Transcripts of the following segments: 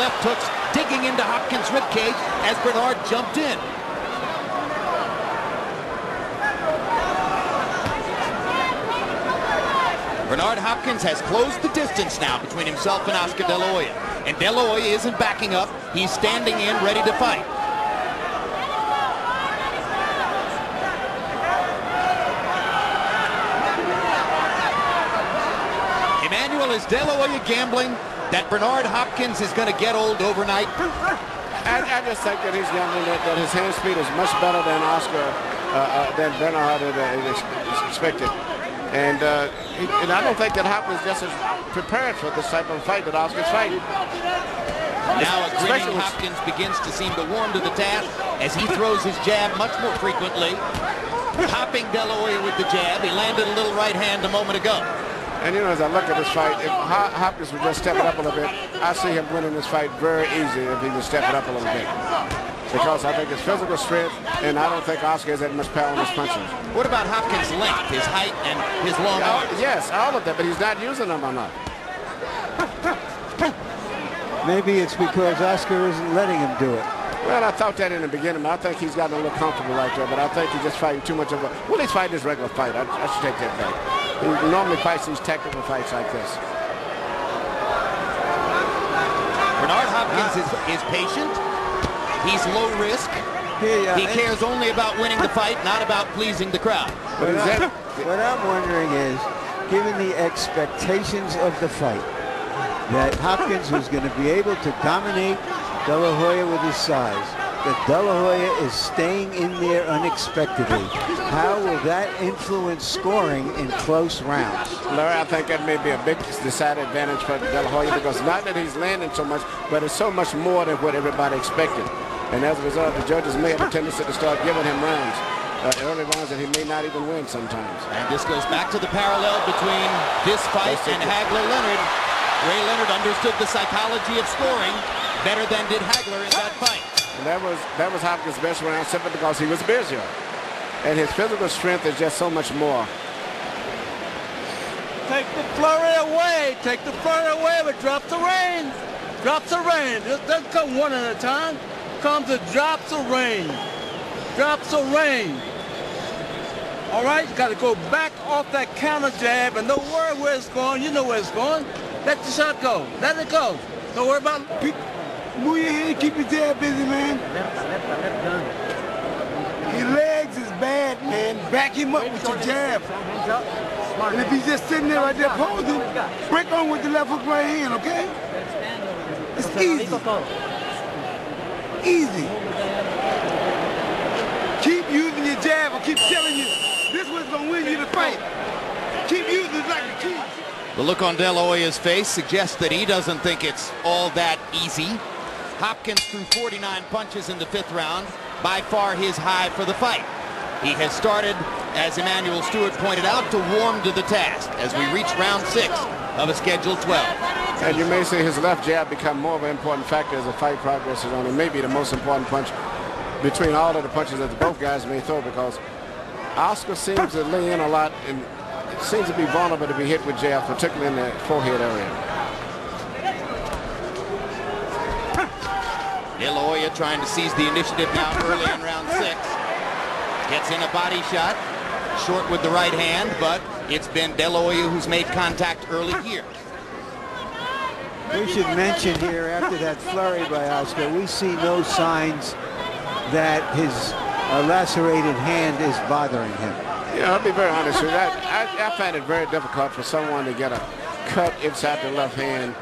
left hooks digging into Hopkins' ribcage as Bernard jumped in. Bernard Hopkins has closed the distance now between himself and Oscar De La Hoya. And De La Hoya isn't backing up. He's standing in, ready to fight. Emmanuel, is De La Hoya gambling that Bernard Hopkins is going to get old overnight? I just think that he's gambling that his hand speed is much better than than Bernard had expected. And I don't think that Hopkins just is prepared for this type of fight that Oscar's fighting. Now a grinning Hopkins begins to seem to warm to the task as he throws his jab much more frequently. Hopping De La Hoya with the jab. He landed a little right hand a moment ago. And you know, as I look at this fight, if Hopkins would just step it up a little bit, I see him winning this fight very easy if he would step it up a little bit. Because I think his physical strength, and I don't think Oscar has that much power in his punches. What about Hopkins' length, his height, and his long arms? Yes, all of that, but he's not using them enough. Maybe it's because Oscar isn't letting him do it. Well, I thought that in the beginning, but I think he's gotten a little comfortable right there, but I think he's just fighting too much of a... Well, he's fighting his regular fight. I should take that back. He normally fights these tactical fights like this. Bernard Hopkins is patient. He's low risk. He cares only about winning the fight, not about pleasing the crowd. What I'm wondering is, given the expectations of the fight, that Hopkins was going to be able to dominate De La Hoya with his size, that De La Hoya is staying in there unexpectedly. How will that influence scoring in close rounds? Larry, I think that may be a big decided advantage for De La Hoya, because not that he's landing so much, but it's so much more than what everybody expected. And as a result, the judges may have a tendency to start giving him rounds, early rounds that he may not even win sometimes. And this goes back to the parallel between this fight and Hagler-Leonard. Ray Leonard understood the psychology of scoring better than did Hagler in that fight. And that was Hopkins' best round, simply because he was busier. And his physical strength is just so much more. Take the flurry away. Take the flurry away, but drop the rain. Drops of rain. It doesn't come one at a time. Comes the drops of rain. Drops of rain. All right, you got to go back off that counter jab and don't worry where it's going. You know where it's going. Let the shot go. Let it go. Don't worry about it. Move your head, keep your jab busy, man. His legs is bad, man. Back him up with your jab. And if he's just sitting there right there posing, break on with the left hook right hand, okay? It's easy. Easy. Keep using your jab. I keep telling you, this one's gonna win you the fight. Keep using it like a key. The look on De La Hoya's face suggests that he doesn't think it's all that easy. Hopkins threw 49 punches in the 5th round, by far his high for the fight. He has started, as Emmanuel Stewart pointed out, to warm to the task as we reach round 6 of a scheduled 12. And you may see his left jab become more of an important factor as the fight progresses on. It may be the most important punch between all of the punches that both guys may throw, because Oscar seems to lay in a lot and seems to be vulnerable to be hit with jabs, particularly in the forehead area. De La Hoya trying to seize the initiative now early in round 6. Gets in a body shot, short with the right hand, but it's been De La Hoya who's made contact early here. We should mention here, after that flurry by Oscar, we see no signs that his lacerated hand is bothering him. Yeah, I'll be very honest with you. I find it very difficult for someone to get a cut inside the left hand,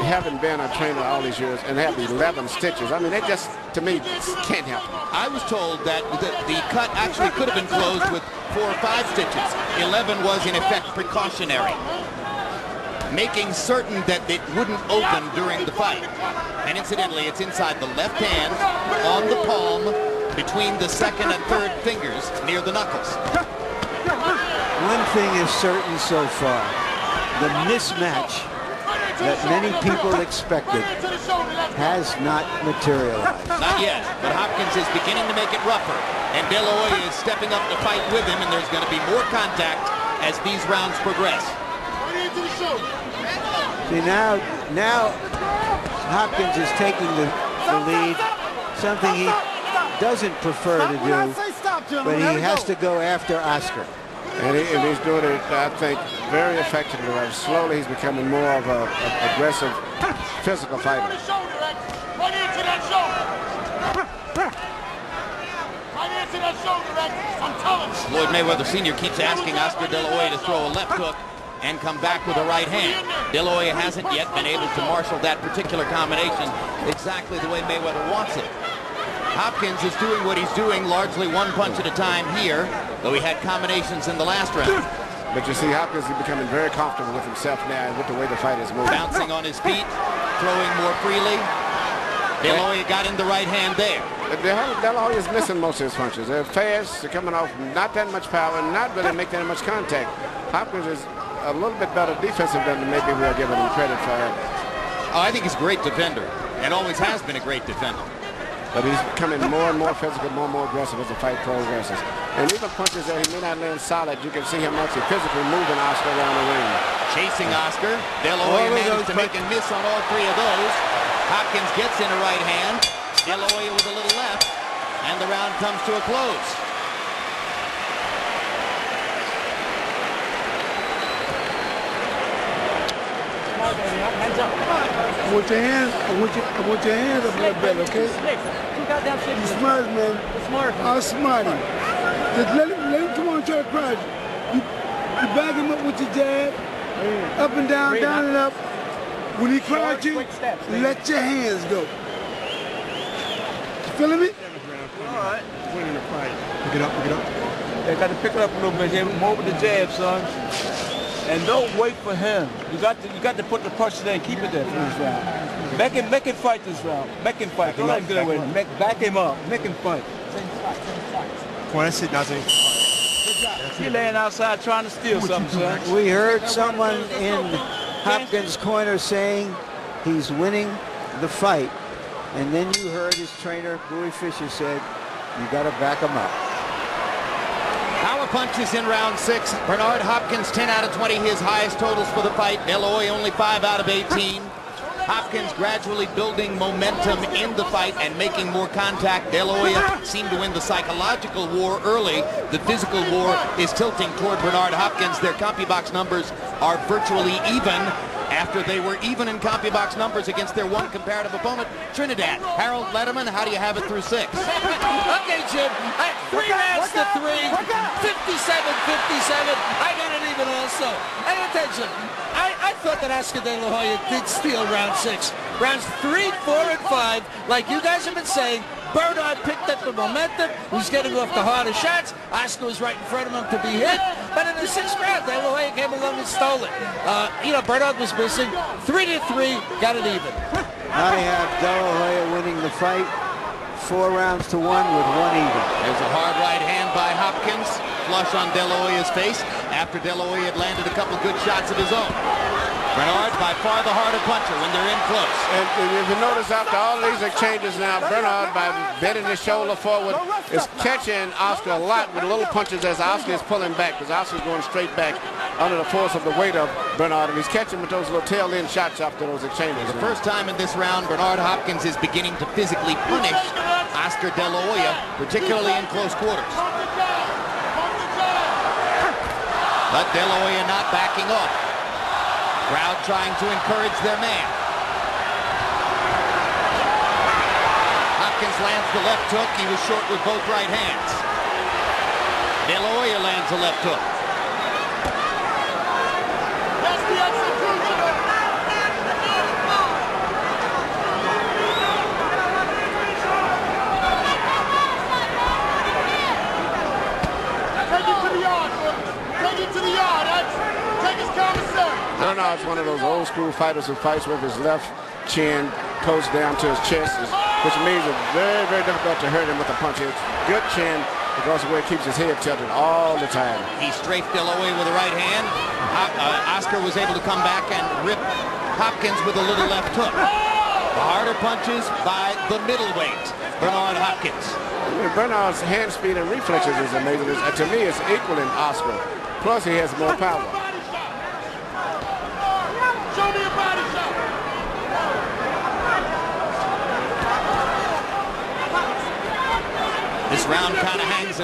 having been a trainer all these years, and have 11 stitches. I mean, it just, to me, can't happen. I was told that the cut actually could have been closed with 4 or 5 stitches. 11 was, in effect, precautionary, making certain that it wouldn't open during the fight. And incidentally, it's inside the left hand, on the palm, between the 2nd and 3rd fingers, near the knuckles. One thing is certain so far. The mismatch that many people expected has not materialized. Not yet, but Hopkins is beginning to make it rougher, and De La Hoya is stepping up to fight with him, and there's going to be more contact as these rounds progress. See, now Hopkins is taking the lead, something he doesn't prefer to do, but he has to go after Oscar. And he's doing it, I think, very effectively. Slowly, he's becoming more of a aggressive, physical fighter. Right into that shoulder. Right into that shoulder, I'm telling you. Floyd Mayweather Sr. keeps asking Oscar De La Hoya to throw a left hook and come back with a right hand. De La Hoya hasn't yet been able to marshal that particular combination exactly the way Mayweather wants it. Hopkins is doing what he's doing, largely one punch at a time here, though he had combinations in the last round. But you see Hopkins is becoming very comfortable with himself now and with the way the fight is moving. Bouncing on his feet, throwing more freely. De La Hoya got in the right hand there. De La Hoya is missing most of his punches. They're fast, they're coming off not that much power, not really making that much contact. Hopkins is a little bit better defensive than maybe we're giving him credit for. Oh, I think he's a great defender, and always has been a great defender. But he's becoming more and more physical, more and more aggressive as the fight progresses. And even punches that he may not land solid, you can see him actually physically moving Oscar around the ring. Chasing Oscar. De La Hoya managed to make a miss on all three of those. Hopkins gets in a right hand. De La Hoya with a little left. And the round comes to a close. I want your hands up a little bit, okay? You smart, man. I'll smart him. Just let him come on and try to crush. You back him up with your jab, up and down, down and up. When he crouches you, let your hands go. You feeling me? All right. Winning the fight. Pick it up, pick it up. They got to pick it up a little bit here. More with the jab, son. And don't wait for him. You got to put the pressure there and keep it there for this round. Make him fight this round. Make him fight. Don't let him get away. Back him up. Make him fight. He's laying outside trying to steal something, son. We heard someone in Hopkins' corner saying he's winning the fight. And then you heard his trainer, Bowie Fischer, said, you got to back him up. Power punches in round 6. Bernard Hopkins 10 out of 20, his highest totals for the fight. De La Hoya only 5 out of 18. Hopkins gradually building momentum in the fight and making more contact. De La Hoya seemed to win the psychological war early. The physical war is tilting toward Bernard Hopkins. Their CompuBox numbers are virtually even after they were even in CompuBox numbers against their one comparative opponent, Trinidad. Harold Letterman, how do you have it through 6? Okay, Jim. 3 rounds to 3. 57-57. I got it even also. And attention, I thought that Oscar De La Hoya did steal round 6. Rounds 3, 4, and 5, like you guys have been saying, Bernard picked up the momentum. He was getting off the harder shots. Oscar was right in front of him to be hit. But in the 6th round, De La Hoya came along and stole it. Bernard was missing. 3-3, got it even. I have De La Hoya winning the fight 4 rounds to 1 with 1 even. There's a hard right hand by Hopkins. Flush on De La Hoya's face after De La Hoya had landed a couple good shots of his own. Bernard by far the harder puncher when they're in close. And if you notice after all these exchanges now, Bernard, by bending his shoulder forward, is catching Oscar a lot with little punches as Oscar is pulling back, because Oscar's going straight back under the force of the weight of Bernard, and he's catching with those little tail-end shots after those exchanges. For the first time in this round, Bernard Hopkins is beginning to physically punish Oscar De La Hoya, particularly in close quarters. But De La Hoya not backing off. Crowd trying to encourage their man. Hopkins lands the left hook. He was short with both right hands. De La Hoya lands a left hook. That's the execution. Take it to the yard, man. Take it to the yard. Take his commissary. Bernard's one of those old school fighters who fights with his left chin coast down to his chest, which means it's very, very difficult to hurt him with a punch. It's good chin because of the way it keeps his head tilted all the time. He strafed De La Hoya with the right hand. Oscar was able to come back and rip Hopkins with a little left hook. The harder punches by the middleweight, Bernard Hopkins. Bernard's hand speed and reflexes is amazing. To me, it's equaling Oscar. Plus, he has more power. Show me your body. This round kind of hangs